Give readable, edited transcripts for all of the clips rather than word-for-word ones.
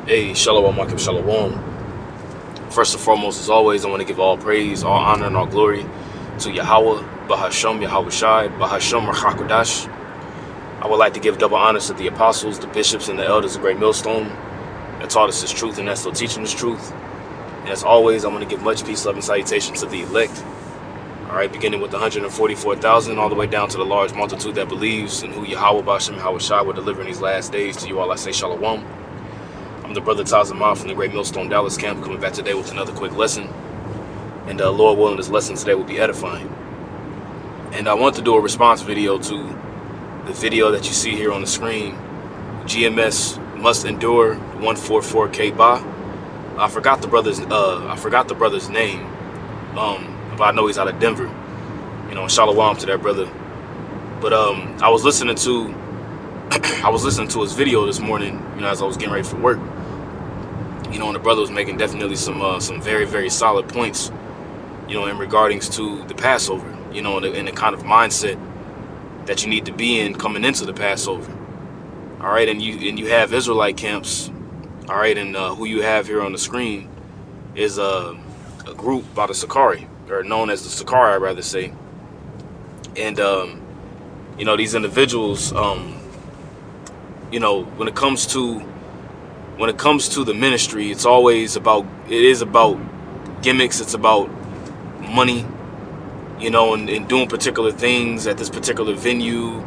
Hey, Shalom, Akim Shalom. First and foremost, as always, I want to give all praise, all honor, and all glory to Yahweh, Bahasham, Yahweh Shai, Bahasham, Rachakodash. I would like to give double honors to the apostles, the bishops, and the elders of Great Millstone that taught us this truth and that's still teaching this truth. And as always, I want to give much peace, love, and salutation to the elect. All right, beginning with the 144,000, all the way down to the large multitude that believes in who Yahweh, Bahasham, Yahweh Shai will deliver in these last days. To you all, I say Shalom. I'm the brother Tazamah from the Great Millstone Dallas camp, coming back today with another quick lesson. And Lord willing, this lesson today will be edifying. And I want to do a response video to the video that you see here on the screen. GMS must endure 144K Ba. I forgot the brother's name. But I know he's out of Denver. You know, shalom to that brother. But I was listening to his video this morning, you know, as I was getting ready for work. You know, and the brother was making definitely some very, very solid points, you know, in regardings to the Passover, you know, and the kind of mindset that you need to be in coming into the Passover. All right, and you have Israelite camps, all right, and who you have here on the screen is a group by the Sakari, or known as the Sakari, I'd rather say. And you know, these individuals, you know, when it comes to the ministry, it is about gimmicks, it's about money, you know, and doing particular things at this particular venue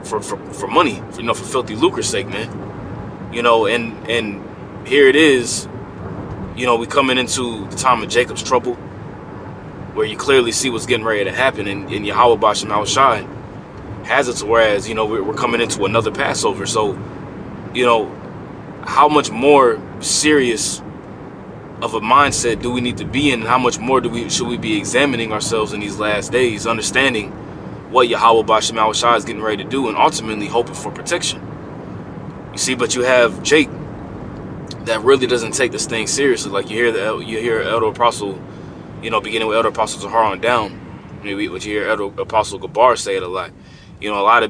for money, for filthy lucre's sake, man. You know, and here it is, you know, we coming into the time of Jacob's trouble, where you clearly see what's getting ready to happen, and Yahweh Basham Al Shai has it to whereas, you know, we're coming into another Passover. So, you know, how much more serious of a mindset do we need to be in? And how much more should we be examining ourselves in these last days, understanding what Yahweh Basham Al Shai is getting ready to do, and ultimately hoping for protection. You see, but you have Jake that really doesn't take this thing seriously. Like you hear Elder Apostle, you know, beginning with Elder Apostle Zahar on down. Maybe what you hear Elder Apostle Gabar say it a lot. You know, a lot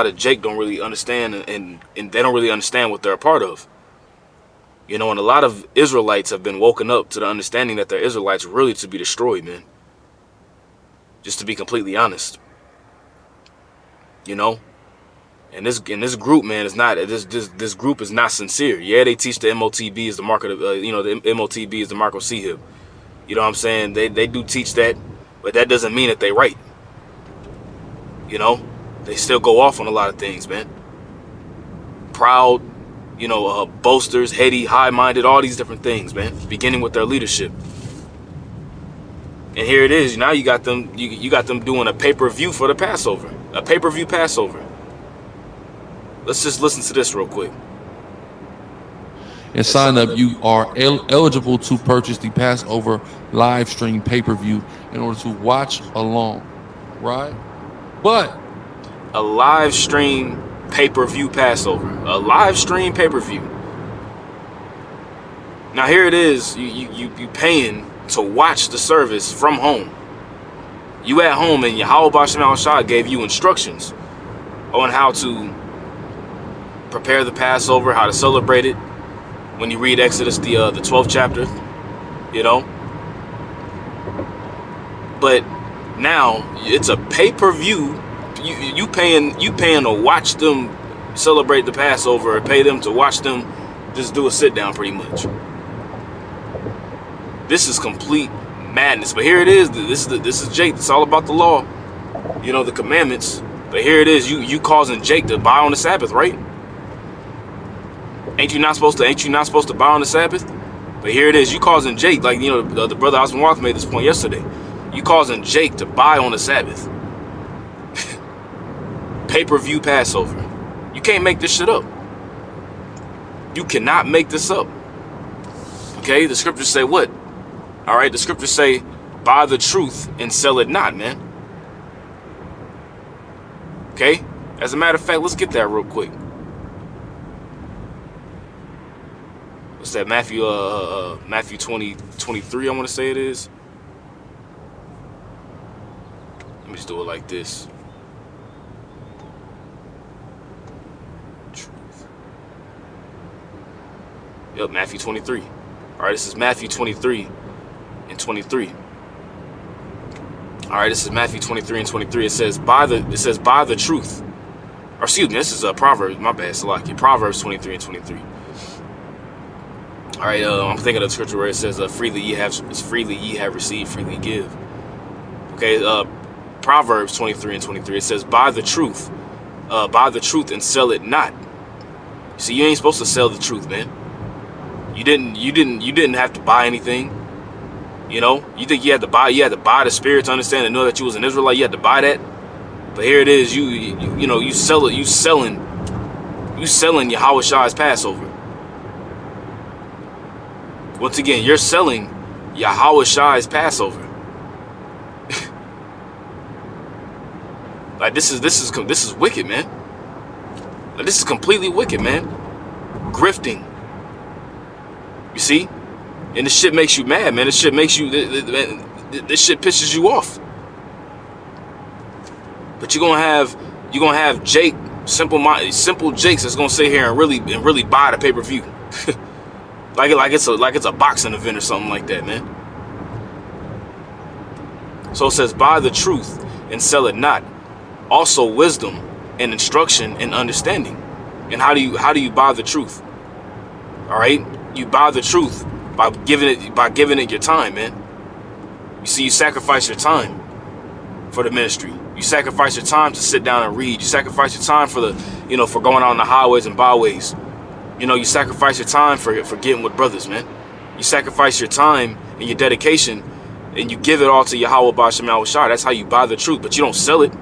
of Jake don't really understand, and they don't really understand what they're a part of. You know, and a lot of Israelites have been woken up to the understanding that they're Israelites really to be destroyed, man. Just to be completely honest. You know, and this group, man, is not this group is not sincere. Yeah, they teach the MOTB is the mark of the, you know, the MOTB is the mark of Sehib. You know what I'm saying? They do teach that, but that doesn't mean that they right. You know, they still go off on a lot of things, man. Proud, you know, boasters, heady, high-minded, all these different things, man. Beginning with their leadership. And here it is. Now you got them. You got them doing a pay-per-view for the Passover. A pay-per-view Passover. Let's just listen to this real quick. And sign up. You are eligible to purchase the Passover live stream pay-per-view in order to watch along, right? But a live stream pay-per-view Passover. A live stream pay-per-view. Now here it is. You paying to watch the service from home. You at home, and Yahweh Basham Al Shai gave you instructions on how to prepare the Passover, how to celebrate it. When you read Exodus, the 12th chapter, you know. But now it's a pay-per-view. You paying to watch them celebrate the Passover, or pay them to watch them just do a sit down, pretty much. This is complete madness. But here it is. This is Jake. It's all about the law, you know, the commandments. But here it is. You causing Jake to buy on the Sabbath, right? Ain't you not supposed to buy on the Sabbath? But here it is. You causing Jake, like, you know, the brother Osman Walker made this point yesterday. You causing Jake to buy on the Sabbath. Pay-per-view Passover. You can't make this shit up. You cannot make this up. Okay, the scriptures say what? All right, the scriptures say, buy the truth and sell it not, man. Okay, as a matter of fact, let's get that real quick. What's that? Matthew 20:23, I want to say it is. Let me just do it like this. Truth. Yep, Matthew 23. All right, this is Matthew 23 and 23. All right, this is Matthew 23 and 23. It says by the truth. Or excuse me, this is Proverbs. My bad, Salaki. Proverbs 23 and 23. All right, I'm thinking of the scripture where it says, freely ye have received, freely give. Okay, Proverbs 23 and 23. It says, buy the truth and sell it not. See, you ain't supposed to sell the truth, man. You didn't have to buy anything. You know, you think you had to buy the spirit to understand and know that you was an Israelite. You had to buy that. But here it is, you selling Yahushai's Passover. Once again, you're selling Yahushai's Passover. Like this is wicked, man. Like, this is completely wicked, man. Grifting. You see? And this shit makes you mad, man. This shit makes you this shit pisses you off. But you're gonna have Jake, simple Jakes that's gonna sit here and really buy the pay-per-view. like it's a boxing event or something like that, man. So it says, buy the truth and sell it not. Also wisdom and instruction and understanding. And how do you buy the truth? All right, you buy the truth by giving it your time, man. You see, you sacrifice your time for the ministry. You sacrifice your time to sit down and read. You sacrifice your time for for going out on the highways and byways. You sacrifice your time for getting with brothers, man. You sacrifice your time and your dedication, and you give it all to Yahweh B'Shem Yahushua. That's how you buy the truth, but you don't sell it.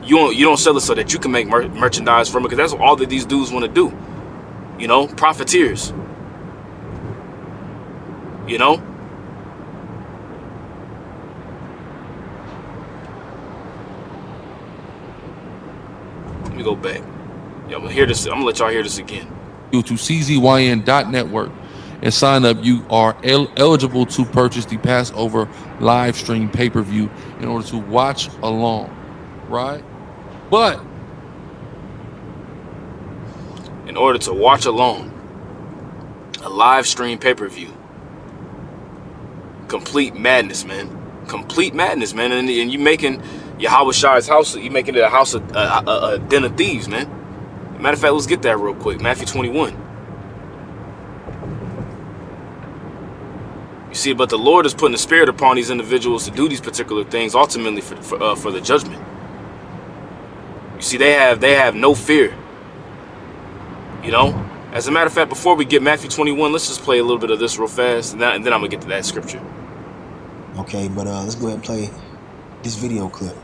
You don't sell it so that you can make merchandise from it, because that's all that these dudes want to do. Profiteers. Let me go back. Yeah, I'm gonna hear this. I'm gonna let y'all hear this again. Go to czyn.network and sign up. You are eligible to purchase the Passover live stream pay-per-view in order to watch along, right? But in order to watch along a live stream pay-per-view, complete madness, man. Complete madness, man. And you making Yahushai's house, you making it a house of a den of thieves, man. Matter of fact, let's get that real quick. Matthew 21. You see, but the Lord is putting the spirit upon these individuals to do these particular things, ultimately for the judgment. You see, they have no fear. As a matter of fact, before we get Matthew 21, let's just play a little bit of this real fast, and then I'm gonna get to that scripture. Okay, but let's go ahead and play this video clip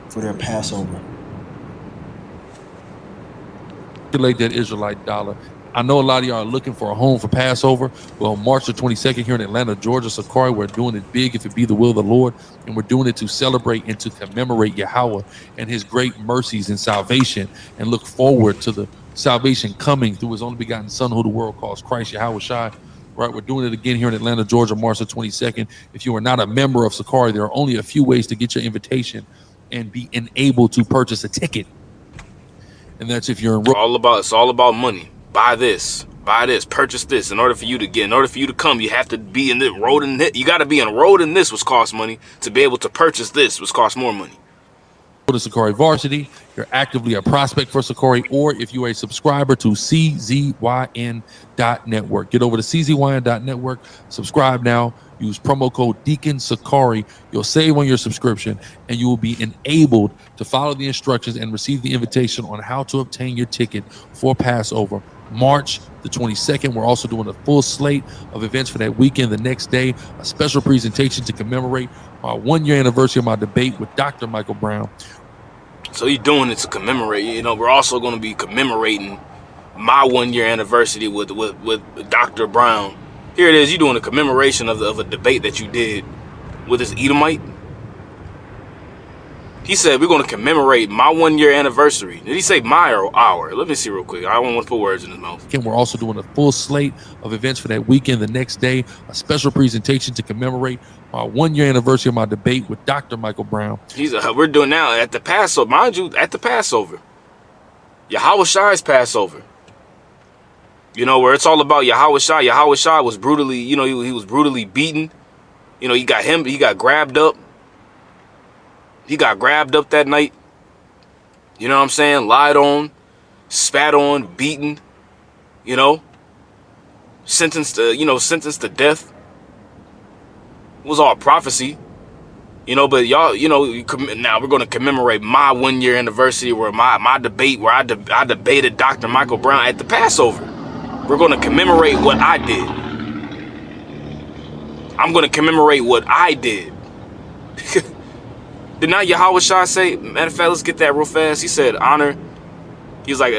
for their Passover. That Israelite dollar. I know a lot of y'all are looking for a home for Passover. Well, March the 22nd here in Atlanta, Georgia, Sakari, we're doing it big if it be the will of the Lord. And we're doing it to celebrate and to commemorate Yahweh and his great mercies and salvation, and look forward to the salvation coming through his only begotten son, who the world calls Christ, Yahweh Shai. Right, we're doing it again here in Atlanta, Georgia, March the 22nd. If you are not a member of Sakari, there are only a few ways to get your invitation and be enabled to purchase a ticket. And that's if you're enrolled. It's all about money. Buy this, purchase this. In order for you to come, you have to be enrolled in this. You got to be enrolled in this, which costs money, to be able to purchase this, which costs more money. To Sakari Varsity, you're actively a prospect for Sakari, or if you are a subscriber to czyn.network, get over to czyn.network, subscribe now, use promo code Deacon Sakari. You'll save on your subscription, and you will be enabled to follow the instructions and receive the invitation on how to obtain your ticket for Passover, March the 22nd. We're also doing a full slate of events for that weekend. The next day, a special presentation to commemorate our 1-year anniversary of my debate with Dr. Michael Brown. So you're doing it to commemorate. We're also going to be commemorating my 1-year anniversary with Dr. Brown. Here it is. You're doing a commemoration of a debate that you did with this Edomite. He said we're going to commemorate my 1-year anniversary. Did he say my or our? Let me see real quick. I don't want to put words in his mouth. And we're also doing a full slate of events for that weekend. The next day, a special presentation to commemorate our 1-year anniversary of my debate with Dr. Michael Brown. We're doing now at the Passover, mind you, at the Passover. Yahushai's Passover. You know, where it's all about Yahweh Shai. Yahweh Shai was brutally, you know, he was brutally beaten. You know, he got grabbed up. He got grabbed up that night. You know what I'm saying? Lied on, spat on, beaten, you know, sentenced to death. It was all prophecy. You know, but y'all, you know, now we're going to commemorate my 1 year anniversary where my debate, where I debated Dr. Michael Brown at the Passover. We're going to commemorate what I did. I'm going to commemorate what I did. Did not Yahweh Shai say, matter of fact, let's get that real fast. He said, honor. He was like,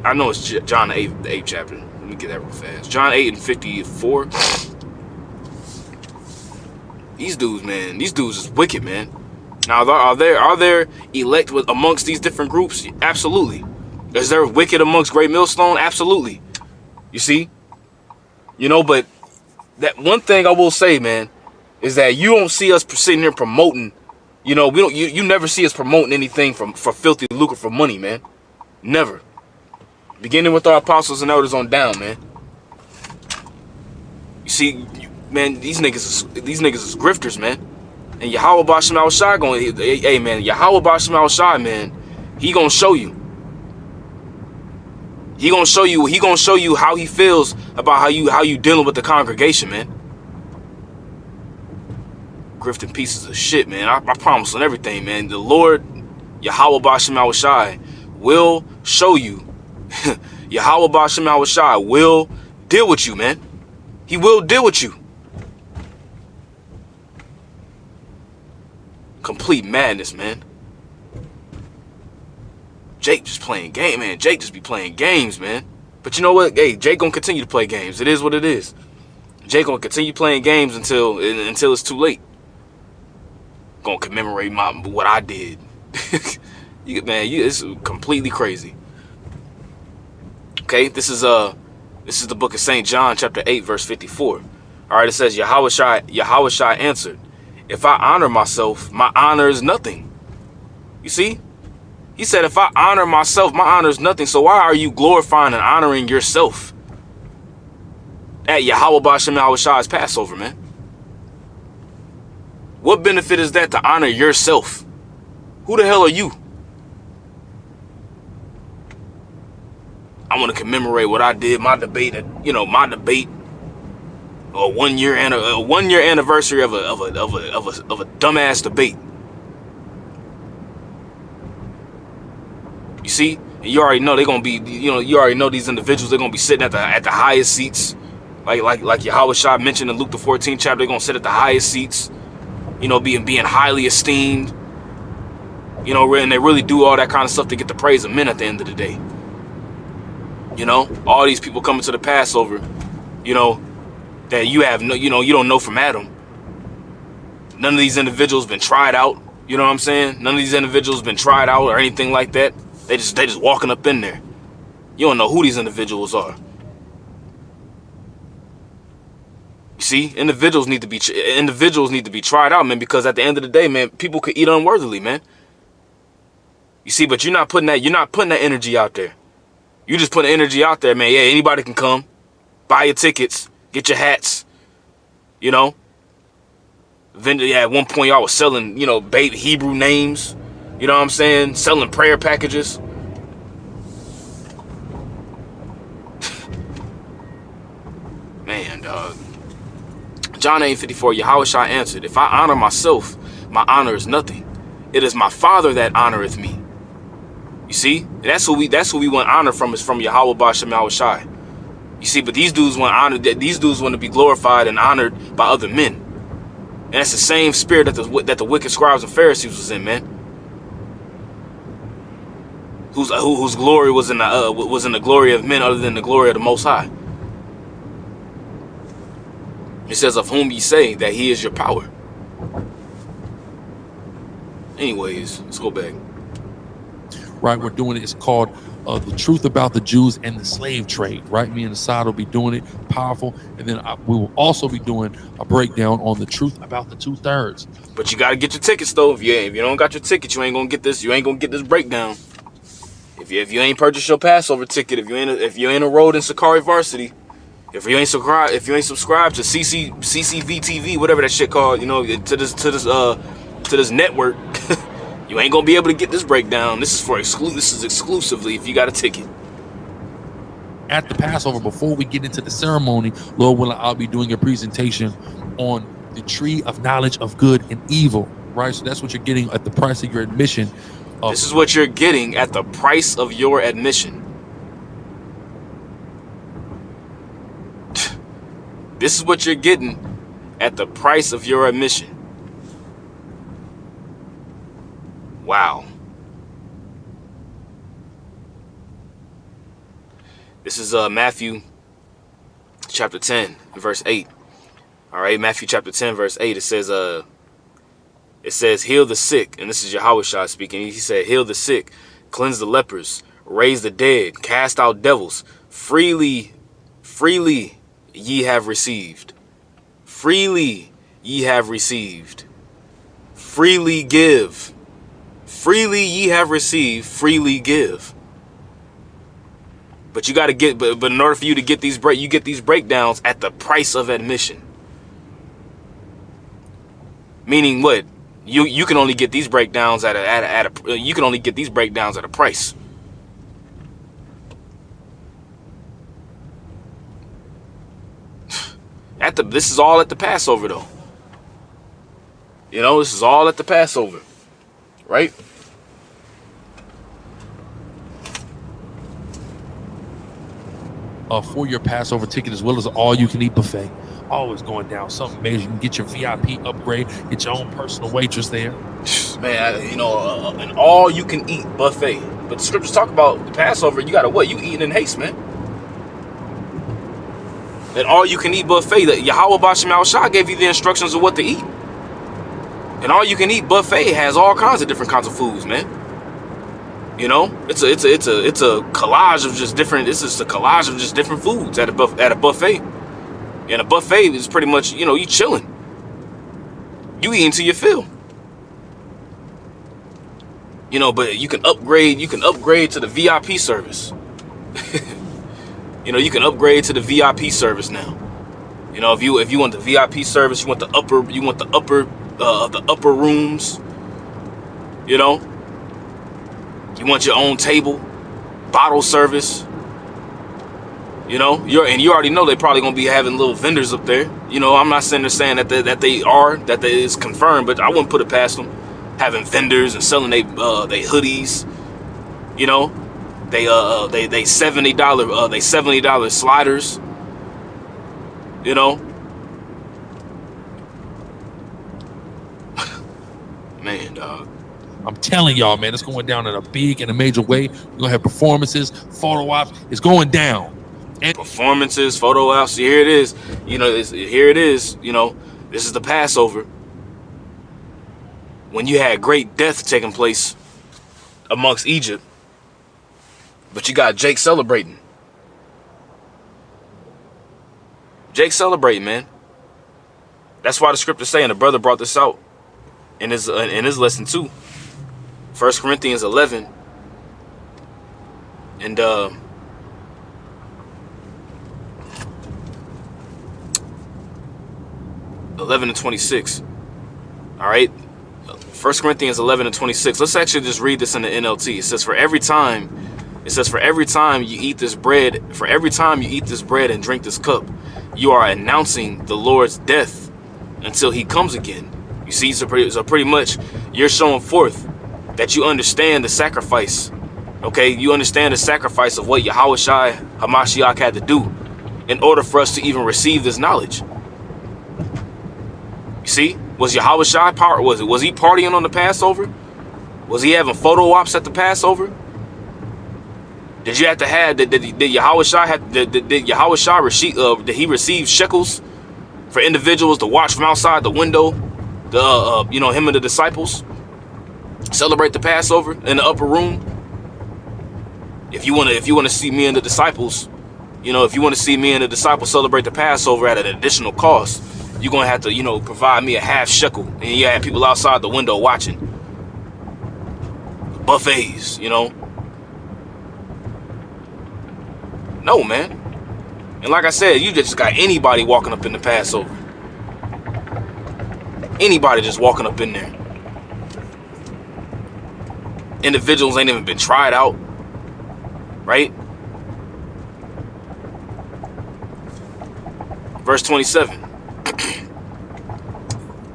I know it's John 8, the 8th chapter. Let me get that real fast. John 8 and 54. These dudes, man, these dudes is wicked, man. Now, are there elect amongst these different groups? Absolutely. Is there wicked amongst Great Millstone? Absolutely. You see? You know, but that one thing I will say, man, is that you don't see us sitting here promoting. You know, we don't. You never see us promoting anything for filthy lucre for money, man. Never. Beginning with our apostles and elders on down, man. You see, man, these niggas is grifters, man. And Yahweh Ba'Shem Al Shai going, hey man, Yahweh Ba'Shem Al Shai, man, he gonna show you. He gonna show you how he feels about how you dealing with the congregation, man. Grifting pieces of shit, man. I promise on everything, man. The Lord, Yahweh Ba'Shem Al Shai, will show you. Yahweh Ba'Shem Al Shai will deal with you, man. He will deal with you. Complete madness, man. Jake just playing game, man. Jake just be playing games, man. But you know what? Hey, Jake gonna continue to play games. It is what it is. Jake gonna continue playing games until it's too late. Gonna commemorate what I did. It's completely crazy. Okay, this is the book of St. John, chapter 8, verse 54. All right, it says, Yahweh Shai answered, if I honor myself, my honor is nothing. You see? He said, if I honor myself, my honor is nothing. So why are you glorifying and honoring yourself at Yahweh Ba'Shem Yahweh Shai's Passover, man? What benefit is that to honor yourself? Who the hell are you? I want to commemorate what I did, my debate, a 1 year anniversary of a dumbass debate. You see, and you already know they're gonna be, you already know these individuals, they're gonna be sitting at the highest seats, like Yahweh Shai mentioned in Luke the 14th chapter. They're gonna sit at the highest seats, being highly esteemed, and they really do all that kind of stuff to get the praise of men at the end of the day. All these people coming to the Passover, that you don't know from Adam. None of these individuals been tried out. You know what I'm saying? None of these individuals been tried out or anything like that. They just walking up in there. You don't know who these individuals are. You see, individuals need to be tried out, man, because at the end of the day, man, people could eat unworthily, man. You see, but you're not putting that energy out there. You just putting energy out there, man. Yeah, anybody can come. Buy your tickets, get your hats. Vendor, at one point y'all was selling, baby Hebrew names. You know what I'm saying? Selling prayer packages. Man, dog. John 8:54, Yahweh Shai answered, if I honor myself, my honor is nothing. It is my Father that honoreth me. You see? That's who we want honor from, is from Yahweh Ba'Shem Yahweh Shai. You see, but these dudes want honor, these dudes want to be glorified and honored by other men. And that's the same spirit that the wicked scribes and Pharisees was in, man. Whose glory was in the glory of men other than the glory of the Most High. It says, of whom ye say that he is your power. Anyways, let's go back. Right, we're doing it. It's called the truth about the Jews and the slave trade. Right, me and Assad will be doing it, powerful, and then we will also be doing a breakdown on the truth about the 2/3. But you gotta get your tickets though. If you don't got your tickets, you ain't gonna get this. You ain't gonna get this breakdown. If you ain't purchased your Passover ticket, if you ain't enrolled in Sakari Varsity, if you ain't subscribed to CCV TV, whatever that shit called, you know, to this network, you ain't gonna be able to get this breakdown. This is exclusively if you got a ticket. At the Passover, before we get into the ceremony, Lord willing, I'll be doing a presentation on the tree of knowledge of good and evil, right? So that's what you're getting at the price of your admission. This is what you're getting at the price of your admission. This is what you're getting at the price of your admission. Wow. This is Matthew chapter 10, verse 8. All right, Matthew chapter 10, verse 8. It says, heal the sick. And this is Yahushua speaking. He said, heal the sick, cleanse the lepers, raise the dead, cast out devils. Freely ye have received. Freely ye have received. Freely give. Freely ye have received, freely give. But you got to get, but in order for you to get these you get these breakdowns at the price of admission. Meaning what? You can only get these breakdowns at a you can only get these breakdowns at a price. This is all at the Passover though. You know, this is all at the Passover, right? For your Passover ticket, as well as all-you-can-eat buffet. Always going down something major. You can get your VIP upgrade, get your own personal waitress there. Man, you know, an all-you-can-eat buffet. But the scriptures talk about the Passover. You gotta what? You eating in haste, man. An all-you-can-eat buffet. That Yahweh Bashem Al-Shah gave you the instructions of what to eat. An all-you-can-eat buffet has all kinds of different kinds of foods, man. You know, it's a collage of just different. It's just a collage of just different foods at a buffet. And a buffet is pretty much, you know, you chilling. You eating till you fill. You know, but you can upgrade to the VIP service. You know, you can upgrade to the VIP service now. You know, if you want the VIP service, you want the upper rooms. You know, you want your own table, bottle service. You know, you already know they probably gonna be having little vendors up there. You know, I'm not saying that is confirmed, but I wouldn't put it past them having vendors and selling they hoodies. You know, they $70 sliders. You know, man, dog. I'm telling y'all, man, it's going down in a big and a major way. We're gonna have performances, photo ops. It's going down. And performances, photo ops. Here it is. You know, here it is. You know, this is the Passover. When you had great death taking place amongst Egypt, but you got Jake celebrating. Jake celebrating, man. That's why the scripture's saying, the brother brought this out in his lesson too. 1 Corinthians 11 and 11 and 26. All right, 1 Corinthians 11 and 26. Let's actually just read this in the NLT. It says, for every time you eat this bread, and drink this cup, you are announcing the Lord's death until he comes again. You see, so pretty much you're showing forth that you understand the sacrifice. Okay, you understand the sacrifice of what Yahushua Hamashiach had to do in order for us to even receive this knowledge. You see, was Yahushua was he partying on the Passover? Was he having photo ops at the Passover? Did you have to have did Yahushua did he receive shekels for individuals to watch from outside the window? You know, him and the disciples celebrate the Passover in the upper room. If you want to see me and the disciples, you know, if you want to see me and the disciples celebrate the Passover at an additional cost, you're gonna have to, you know, provide me a half shekel, and you have people outside the window watching. Buffets, you know. No, man. And like I said, you just got anybody walking up in the Passover. Anybody just walking up in there. Individuals ain't even been tried out, right? Verse 27.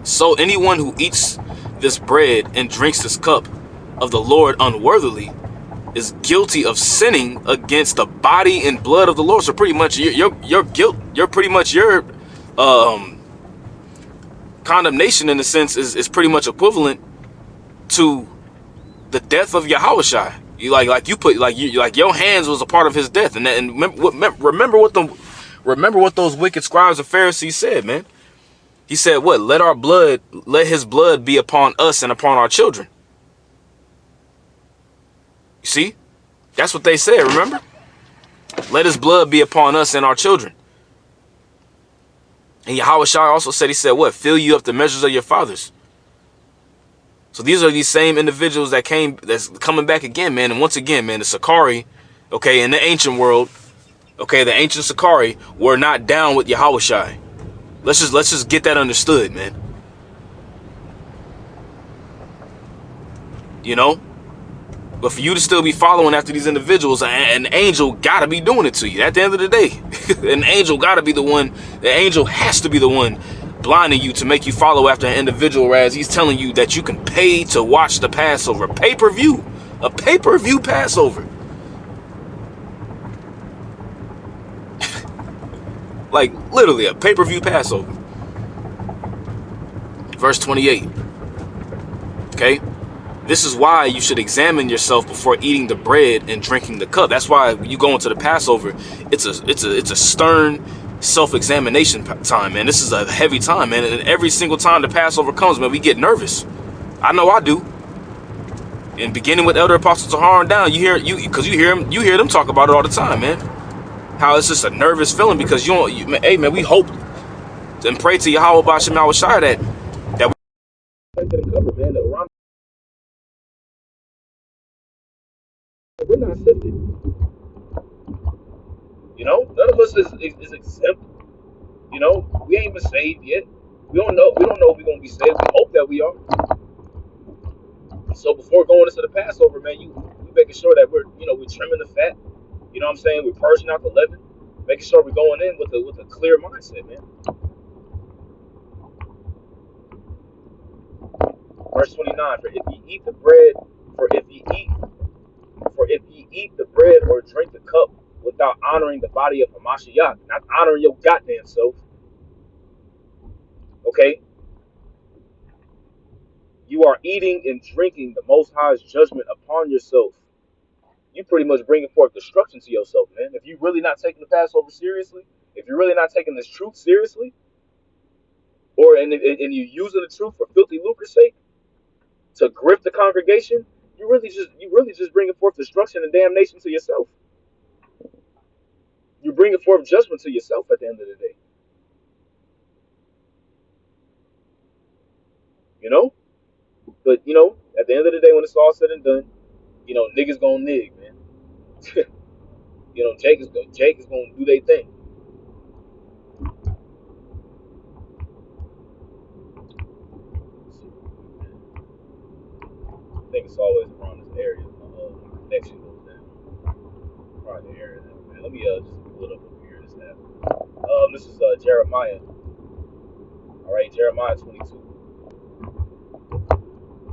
So anyone who eats this bread and drinks this cup of the Lord unworthily is guilty of sinning against the body and blood of the Lord. So pretty much your guilt, your condemnation in a sense is pretty much equivalent to the death of Yahushua. You like your hands was a part of his death. And remember what those wicked scribes and Pharisees said, man. He said, what? Let his blood be upon us and upon our children. You see? That's what they said, remember? Let his blood be upon us and our children. And Yahushua also said, he said, what? Fill you up the measures of your fathers. So these are these same individuals that's coming back again, man. And once again, man, the Sakari, okay, in the ancient world, okay, the ancient Sakari were not down with Yahushua. Let's just get that understood, man. You know? But for you to still be following after these individuals, an angel gotta be doing it to you. At the end of the day, an angel gotta be the one. The angel has to be the one blinding you to make you follow after an individual, whereas he's telling you that you can pay to watch the Passover. Pay-per-view. A pay-per-view Passover. Like, literally, a pay-per-view Passover. Verse 28. Okay? This is why you should examine yourself before eating the bread and drinking the cup. That's why you go into the Passover. It's a stern self-examination time, man. This is a heavy time, man. And every single time the Passover comes, man, we get nervous. I know I do. And beginning with Elder Apostle Tahar down, you hear them talk about it all the time, man. How it's just a nervous feeling because hey, man, we hope and pray to Yahweh B'Shem Yahushua that we cover, man. We're not accepted. You know, none of us is exempt. You know, we ain't been saved yet. We don't know if we're gonna be saved. We hope that we are. So before going into the Passover, man, you making sure that we're trimming the fat. You know what I'm saying? We're purging out the leaven, making sure we're going in with a clear mindset, man. Verse 29, for if ye eat the bread or drink the cup without honoring the body of Hamashiach, not honoring your goddamn self, okay, you are eating and drinking the Most High's judgment upon yourself. You pretty much bringing forth destruction to yourself, man. If you're really not taking the Passover seriously, if you're really not taking this truth seriously, and you're using the truth for filthy lucre's sake to grift the congregation, you really just bringing forth destruction and damnation to yourself. You're bringing forth judgment to yourself at the end of the day. You know? But, at the end of the day, when it's all said and done, niggas gonna nig, man. Jake is gonna do their thing. I think it's always around this area. My connection goes down. Probably the area now, man. Let me just pull it up over here. This is Jeremiah. All right, Jeremiah 22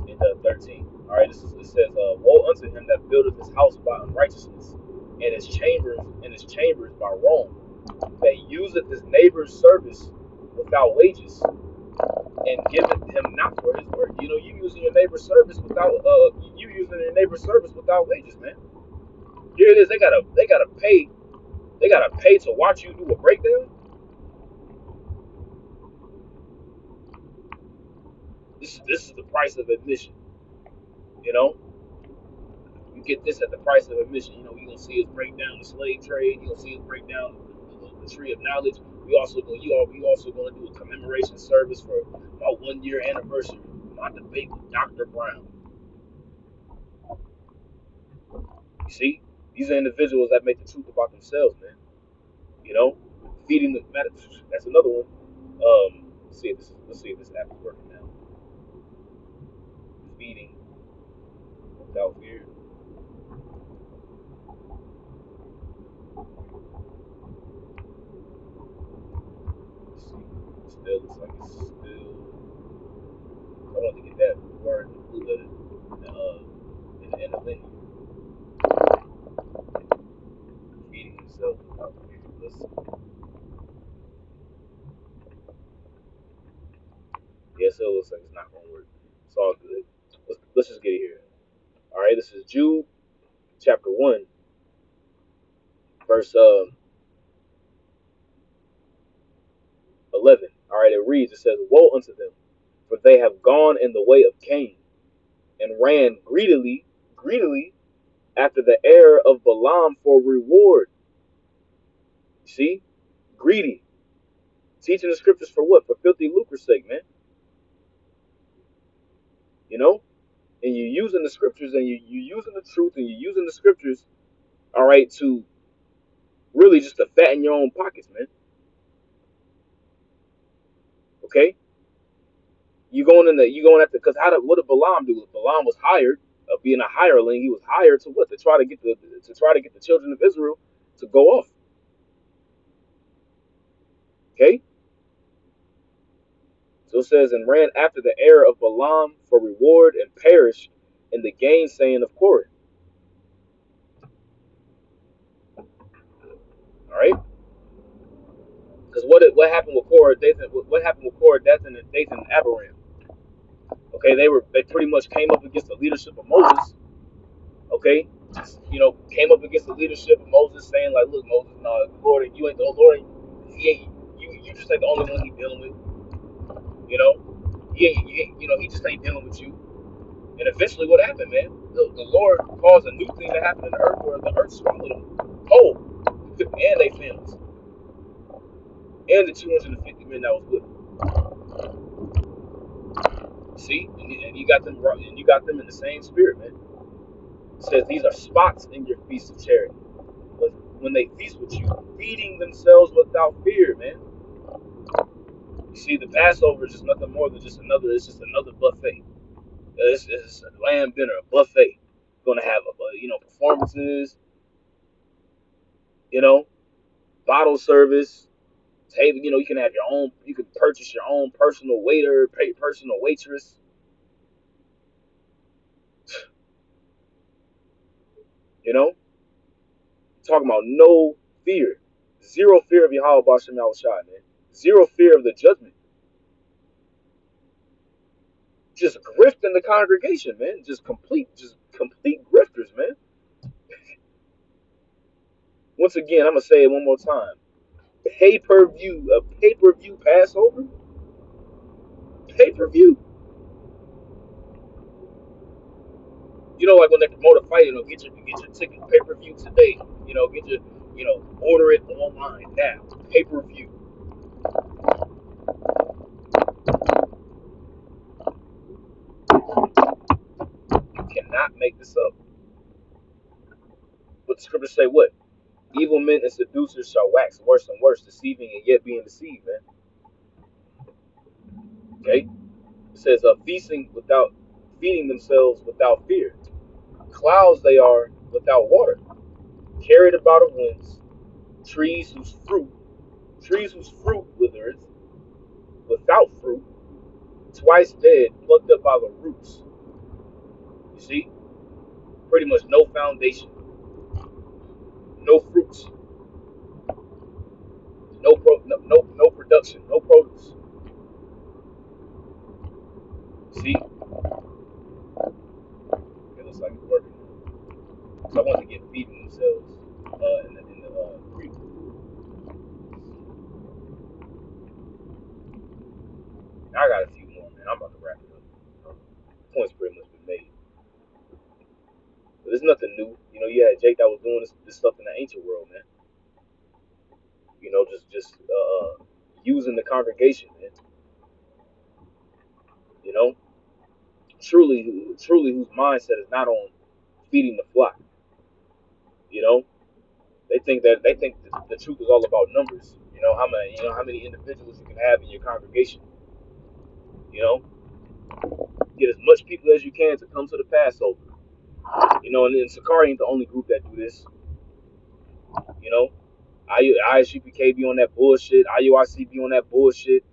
and 13. All right, it says, "Woe unto him that buildeth his house by unrighteousness, and his chambers by wrong, that useth his neighbor's service without wages, and giveth him not for his work." You using your neighbor's service without wages, man. Here it is. They gotta pay to watch you do a breakdown. This is the price of admission. You get this at the price of admission. You're gonna see us break down the slave trade. You're gonna see us break down the tree of knowledge. You also gonna do a commemoration service for my 1-year anniversary. My debate with Dr. Brown. You see, These are individuals that make the truth about themselves, man. You know, feeding the. That's another one. Let's see if this app is working now. Feeding without fear. Let's see. Still looks like it's still. I want to get that word included in the thing. Feeding themselves without fear. Let's see. Yeah, so it looks like it's not going to work. It's all good. Let's just get it here. All right, this is Jude chapter 1, verse 11. All right, it reads, it says, "Woe unto them, for they have gone in the way of Cain, and ran greedily after the error of Balaam for reward." You see? Greedy. Teaching the scriptures for what? For filthy lucre's sake, man. You know? And you're using the scriptures, and you're using the truth, and you're using the scriptures, all right, to really just to fatten your own pockets, man. Okay? You going after, because what did Balaam do? Balaam was hired, being a hireling. He was hired to what? To try to get the children of Israel to go off. Okay, so it says, "And ran after the error of Balaam for reward, and perished in the gainsaying of Korah." All right, because what happened with Korah, Dathan? What happened with Korah, Dathan, and Abiram? Okay, they pretty much came up against the leadership of Moses. Okay, came up against the leadership of Moses, saying like, "Look, Moses, no, Lord, you ain't the Lord. You just ain't the only one he dealing with. You know, he just ain't dealing with you." And eventually, what happened, man? The Lord caused a new thing to happen in the earth, where the earth swallowed them whole, and they families, and the 250 men that was with them. See, and you got them, and you got them in the same spirit, man. It says these are spots in your feast of charity. But when they feast with you, feeding themselves without fear, man. You see, the Passover is just nothing more than just another. It's just another buffet. It's a lamb dinner, a buffet. Going to have performances, bottle service, table. You can have your own. You can purchase your own personal waiter, personal waitress. You know, talking about no fear, zero fear of Yahweh B'Shem Yahushua, man. Zero fear of the judgment. Just grift in the congregation, man. Just complete grifters, man. Once again, I'm gonna say it one more time. A pay per view Passover, pay per view. Like when they promote a fight, get your ticket pay per view today. Get your, order it online now. Pay per view. You cannot make this up. But the scriptures say what? Evil men and seducers shall wax worse and worse, deceiving and yet being deceived, man. Okay? It says, feeding themselves without fear. Clouds they are without water, carried about of winds, trees whose fruit withereth, without fruit, twice dead, plucked up by the roots. You see? Pretty much no foundation, no fruits, no production, no produce. See? It looks like it's working. So I want to get feeding themselves in the Greek. Now I got a few more, man. I'm about to wrap it up. The point's pretty much been made. But there's nothing new. You had Jake that was doing this stuff in the ancient world, man. Just using the congregation, man. You know, truly, whose mindset is not on feeding the flock. You know, they think the truth is all about numbers. How many individuals you can have in your congregation. You know, get as much people as you can to come to the Passover. And then Sakari ain't the only group that do this. You know, ISUPK be on that bullshit. IUIC be on that bullshit.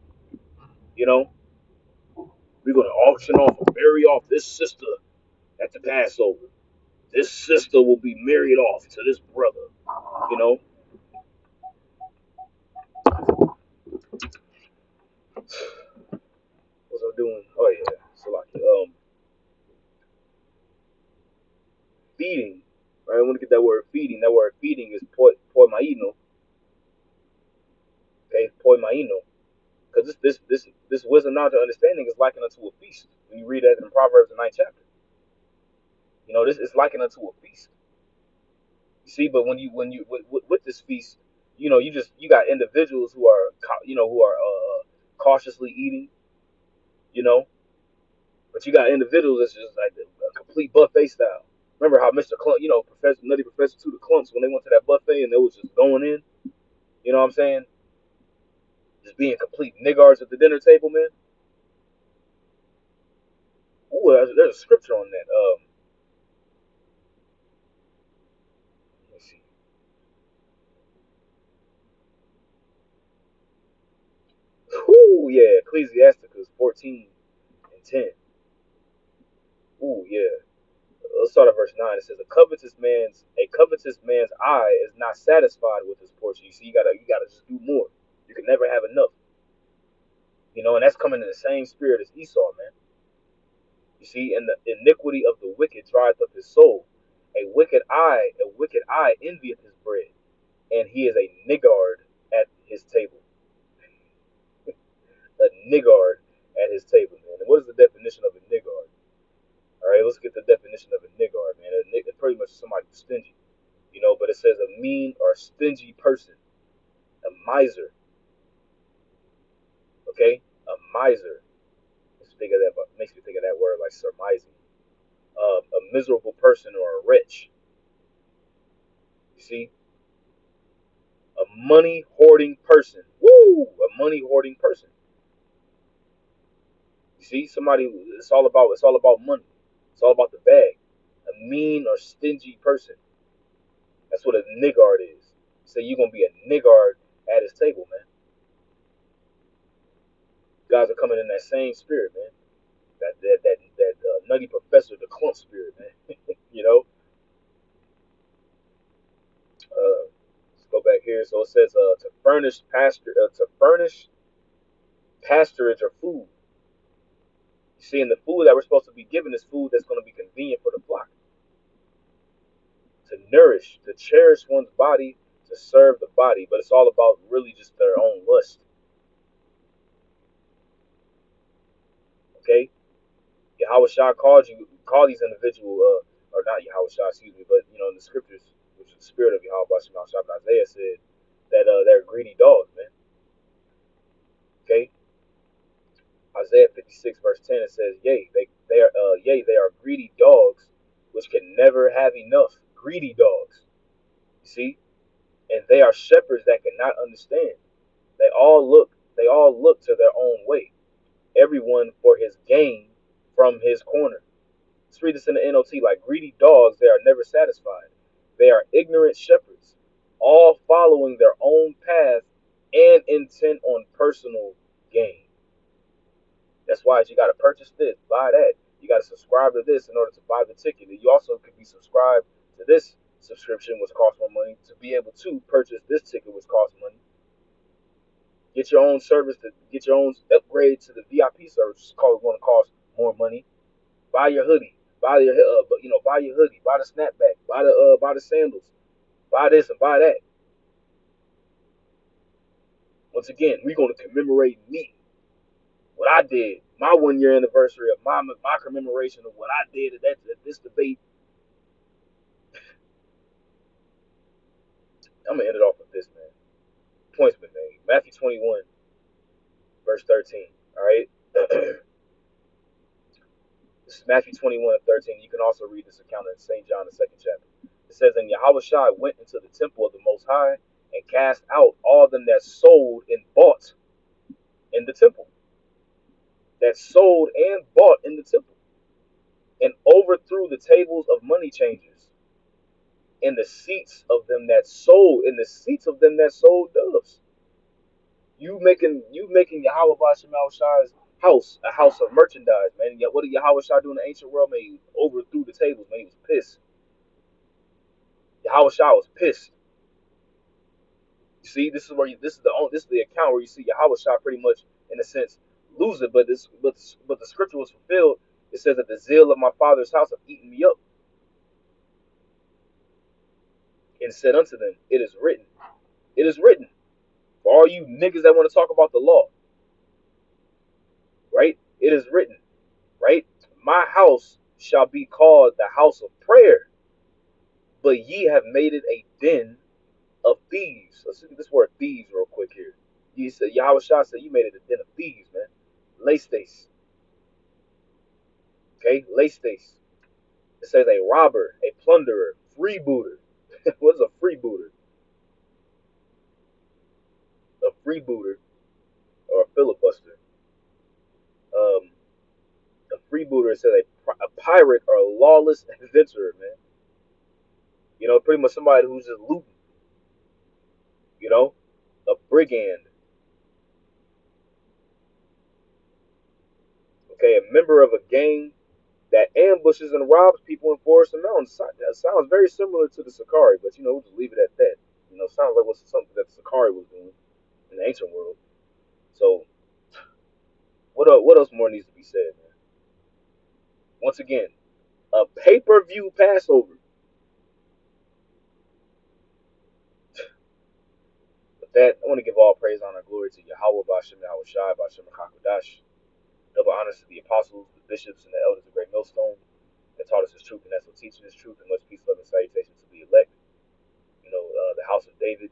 You know, we're gonna auction off or marry off this sister at the Passover. This sister will be married off to this brother. You know, what's I doing? Oh yeah, so like feeding. Right, I want to get that word feeding. That word feeding is poi maino. Okay, poi maino. Because this wisdom, knowledge, and understanding is likened unto a feast. When you read that in Proverbs, the 9th chapter, this is likened unto a feast. You see, but when you with this feast, you got individuals who are cautiously eating, you know, but you got individuals that's just like a complete buffet style. Remember how Mr. Clump, Nutty Professor to the Clumps, when they went to that buffet and they was just going in, you know what I'm saying? Just being complete niggards at the dinner table, man. Ooh, there's a scripture on that. Let me see. Ooh, yeah, Ecclesiasticus 14:10. Ooh, yeah. Let's start at verse 9. It says, "A covetous man's eye is not satisfied with his portion." You see, you gotta just do more. You can never have enough. And that's coming in the same spirit as Esau, man. You see, and the iniquity of the wicked drieth up his soul. A wicked eye envieth his bread, and he is a niggard at his table. A niggard at his table, man. And what is the definition of a niggard? All right, let's get the definition of a niggard, man. It's pretty much somebody who's stingy, but it says a mean or stingy person, a miser, okay? A miser. Makes me think of that word like surmising. A miserable person or a wretch. You see? A money hoarding person. Woo! A money hoarding person. You see, somebody. It's all about money. It's all about the bag. A mean or stingy person. That's what a niggard is. So you're gonna be a niggard at his table, man. Guys are coming in that same spirit, man. That nutty professor, the clump spirit, man. you know. Let's go back here. So it says to furnish pasturage or food. You see, and the food that we're supposed to be given is food that's going to be convenient for the flock. To nourish, to cherish one's body, to serve the body, but it's all about really just their own lust. Okay, Yahweh Shah called these individuals, or not Yahweh Shah, excuse me, but in the scriptures, which is the spirit of Yahweh Shah, Isaiah said that they're greedy dogs, man. Okay, Isaiah 56 verse 10, it says, they are greedy dogs, which can never have enough. Greedy dogs, you see, and they are shepherds that cannot understand. They all look to their own way, everyone for his gain from his corner. Let's read this in the NOT. Like greedy dogs, they are never satisfied. They are ignorant shepherds, all following their own path and intent on personal gain. That's why you got to purchase this, buy that. You got to subscribe to this in order to buy the ticket. You also could be subscribed to this subscription, which costs more money, to be able to purchase this ticket, which costs money. Get your own service, to get your own upgrade to the VIP service, which is going to cost more money. Buy your hoodie, buy your hoodie, buy the snapback, buy the sandals, buy this and buy that. Once again, we're going to commemorate me, what I did, my 1 year anniversary of my commemoration of what I did at this debate. I'm gonna end it off with this, man. Points been made. Matthew 21, verse 13. All right. This is Matthew 21 and 13. You can also read this account in St. John, the 2nd chapter. It It says, and Yahushua went into the temple of the Most High and cast out all them that sold and bought in the temple. That sold and bought in the temple. And overthrew the tables of money changers and the seats of them that sold, and the seats of them that sold doves. You making Yahweh Bashem Shai's house a house of merchandise, man. Yet what did Yahweh Shai do in the ancient world, man? He overthrew the tables, man. He was pissed. Yahweh Shai was pissed. You see, this is the account where you see Yahweh Shai pretty much, in a sense, lose it. But the scripture was fulfilled. It says that the zeal of my father's house have eaten me up, and said unto them, it is written. It is written. For all you niggas that want to talk about the law, right? It is written, right? My house shall be called the house of prayer, but ye have made it a den of thieves. Let's look at this word thieves real quick here. He said, Yahweh Shah said, you made it a den of thieves, man. Lay stace. Okay, lay stace. It says a robber, a plunderer, freebooter. What's a freebooter? A freebooter or a filibuster. Um, a freebooter, it says a pirate or a lawless adventurer, man. You know, pretty much somebody who's just looting. You know, a brigand. Okay, a member of a gang that ambushes and robs people in forests and mountains. That sounds very similar to the Sakari, but you know, we'll just leave it at that. You know, sounds like something that the Sakari was doing in the ancient world. So, what else more needs to be said, man? Once again, a pay-per-view Passover. With that, I want to give all praise, honor, and glory to Yahweh, Bashem, Yahweh Shai, Bashem, Hakodash. Double honors to the apostles, the bishops, and the elders of Great Millstone that taught us this truth and that's what teaching this truth, and much peace, love, and salutations to the elect. You know, the house of David,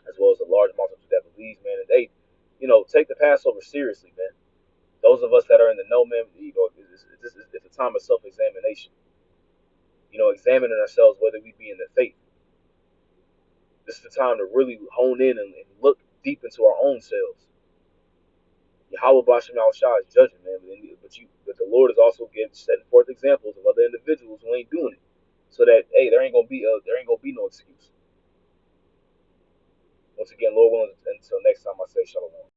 as well as a large multitude that believes, man. And they, you know, take the Passover seriously, man. Those of us that are in the know, man, you know, it's a time of self-examination. You know, examining ourselves whether we be in the faith. This is the time to really hone in and look deep into our own selves. Yahweh Bashem Shah is judging, man, but the Lord is also setting forth examples of other individuals who ain't doing it, so that hey, there ain't gonna be no excuse. Once again, Lord willing, until next time, I say shalom.